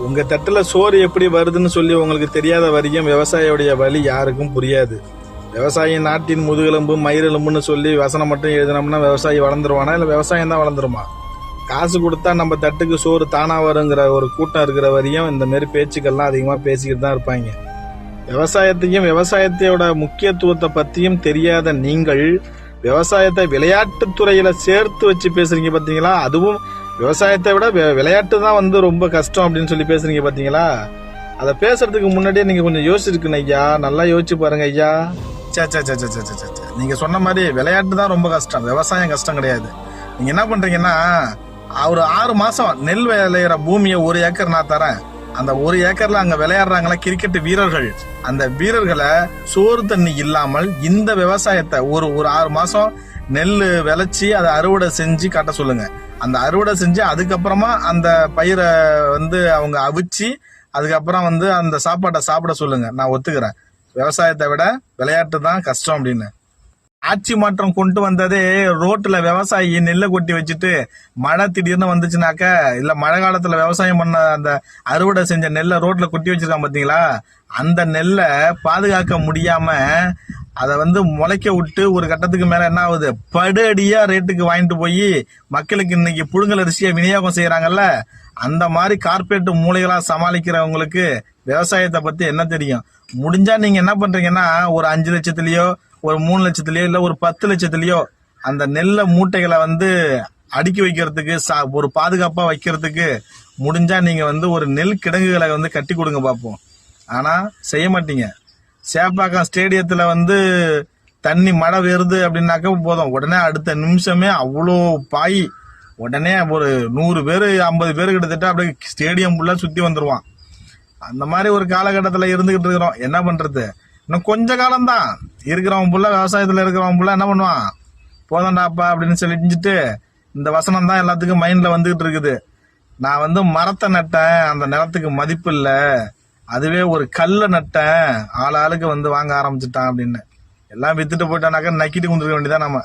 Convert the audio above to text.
உங்க தட்டுல சோறு எப்படி வருதுன்னு சொல்லி உங்களுக்கு தெரியாத வரைக்கும் விவசாயியோடைய வழி யாருக்கும் புரியாது. விவசாயி நாட்டின் முதுகெலும்பு மயிரெலும்புன்னு சொல்லி வசனம் மட்டும் எழுதினோம்னா விவசாயி வளர்ந்துருவானா, இல்லை விவசாயம் தான் வளர்ந்துருமா? காசு கொடுத்தா நம்ம தட்டுக்கு சோறு தானா வருங்கிற ஒரு கூட்டம் இருக்கிற வரையும் இந்த மாதிரி பேச்சுக்கள்லாம் அதிகமாக பேசிக்கிட்டு தான் இருப்பாங்க. விவசாயத்தையும் விவசாயத்தையோட முக்கியத்துவத்தை பற்றியும் தெரியாத நீங்கள் விவசாயத்தை விளையாட்டுத்துறையில சேர்த்து வச்சு பேசுறீங்க பார்த்தீங்களா? அதுவும் விவசாயத்தை விட விளையாட்டு தான் ரொம்ப கஷ்டம் அப்படின்னு சொல்லி பேசுறீங்க பார்த்தீங்களா? அதை பேசுறதுக்கு முன்னாடியே நீங்க கொஞ்சம் யோசிச்சிருக்கணும் ஐயா. நல்லா யோசிச்சு பாருங்க ஐயா. நீங்க சொன்ன மாதிரி விளையாட்டு தான் ரொம்ப கஷ்டம், விவசாயம் கஷ்டம் கிடையாது. நீங்க என்ன பண்றீங்கன்னா, ஒரு 6 மாசம் நெல் விளையிற பூமியை 1 ஏக்கர் நான் தரேன். அந்த 1 ஏக்கர்ல அங்க விளையாடுறாங்களா கிரிக்கெட் வீரர்கள், அந்த வீரர்களை சோறு தண்ணி இல்லாமல் இந்த விவசாயத்தை ஒரு 6 மாசம் நெல் விளைச்சி அதை அறுவடை செஞ்சு காட்ட சொல்லுங்க. அந்த அறுவடை செஞ்சு அதுக்கப்புறமா அந்த பயிரை அவங்க அவிச்சு அதுக்கப்புறம் அந்த சாப்பாட்டை சாப்பிட சொல்லுங்க. நான் ஒத்துக்கிறேன், விவசாயத்தை விட விளையாட்டு தான் கஷ்டம் அப்படின்னு. ஆட்சி மாற்றம் கொண்டு வந்ததே ரோட்ல விவசாயி நெல்லை கொட்டி வச்சுட்டு மழை திடீர்னு வந்துச்சுனாக்க, இல்ல மழை காலத்துல விவசாயம் பண்ண அந்த அறுவடை செஞ்ச நெல்லை ரோட்ல கொட்டி வச்சிருக்கான் பாத்தீங்களா? அந்த நெல்லை பாதுகாக்க முடியாம அதை முளைக்க விட்டு ஒரு கட்டத்துக்கு மேல என்ன ஆகுது, படு அடியா ரேட்டுக்கு வாங்கிட்டு போய் மக்களுக்கு இன்னைக்கு புழுங்கல் அரிசியை விநியோகம் செய்யறாங்கல்ல. அந்த மாதிரி கார்பரேட் மூளைகளா சமாளிக்கிறவங்களுக்கு விவசாயத்தை பத்தி என்ன தெரியும்? முடிஞ்சா நீங்க என்ன பண்றீங்கன்னா, ஒரு 5 லட்சத்திலயோ ஒரு 3 லட்சத்திலயோ இல்ல ஒரு 10 லட்சத்திலயோ அந்த நெல்லை மூட்டைகளை அடுக்கி வைக்கிறதுக்கு ஒரு பாதுகாப்பா வைக்கிறதுக்கு முடிஞ்சா நீங்க ஒரு நெல் கிடங்குகளை கட்டி கொடுங்க பார்ப்போம். ஆனா செய்ய மாட்டீங்க. சேப்பாக்கம் ஸ்டேடியத்துல தண்ணி மழை வருது அப்படின்னாக்க போதும், உடனே அடுத்த நிமிஷமே அவ்வளோ பாய், உடனே ஒரு 100 பேர் 50 பேர் கிட்டத்தட்ட அப்படியே ஸ்டேடியம் ஃபுல்லா சுத்தி வந்துருவான். அந்த மாதிரி ஒரு காலகட்டத்தில் இருந்துகிட்டு இருக்கிறோம். என்ன பண்றது, இன்னும் கொஞ்ச காலம்தான் இருக்கிறவன் புள்ள, விவசாயத்துல இருக்கிறவன் புள்ள என்ன பண்ணுவான், போதண்டாப்பா அப்படின்னு சொல்லிட்டு இந்த வசனம் தான் எல்லாத்துக்கும் மைண்ட்ல வந்துகிட்டு இருக்குது. நான் மரத்தை நட்டேன், அந்த நிலத்துக்கு மதிப்பு இல்ல, அதுவே ஒரு கல்லை நட்டேன், ஆளுக்கு வாங்க ஆரம்பிச்சுட்டான் அப்படின்னு எல்லாம் வித்துட்டு போயிட்டானாக்கா நக்கிட்டு கொண்டிருக்க வேண்டியதான் நம்ம.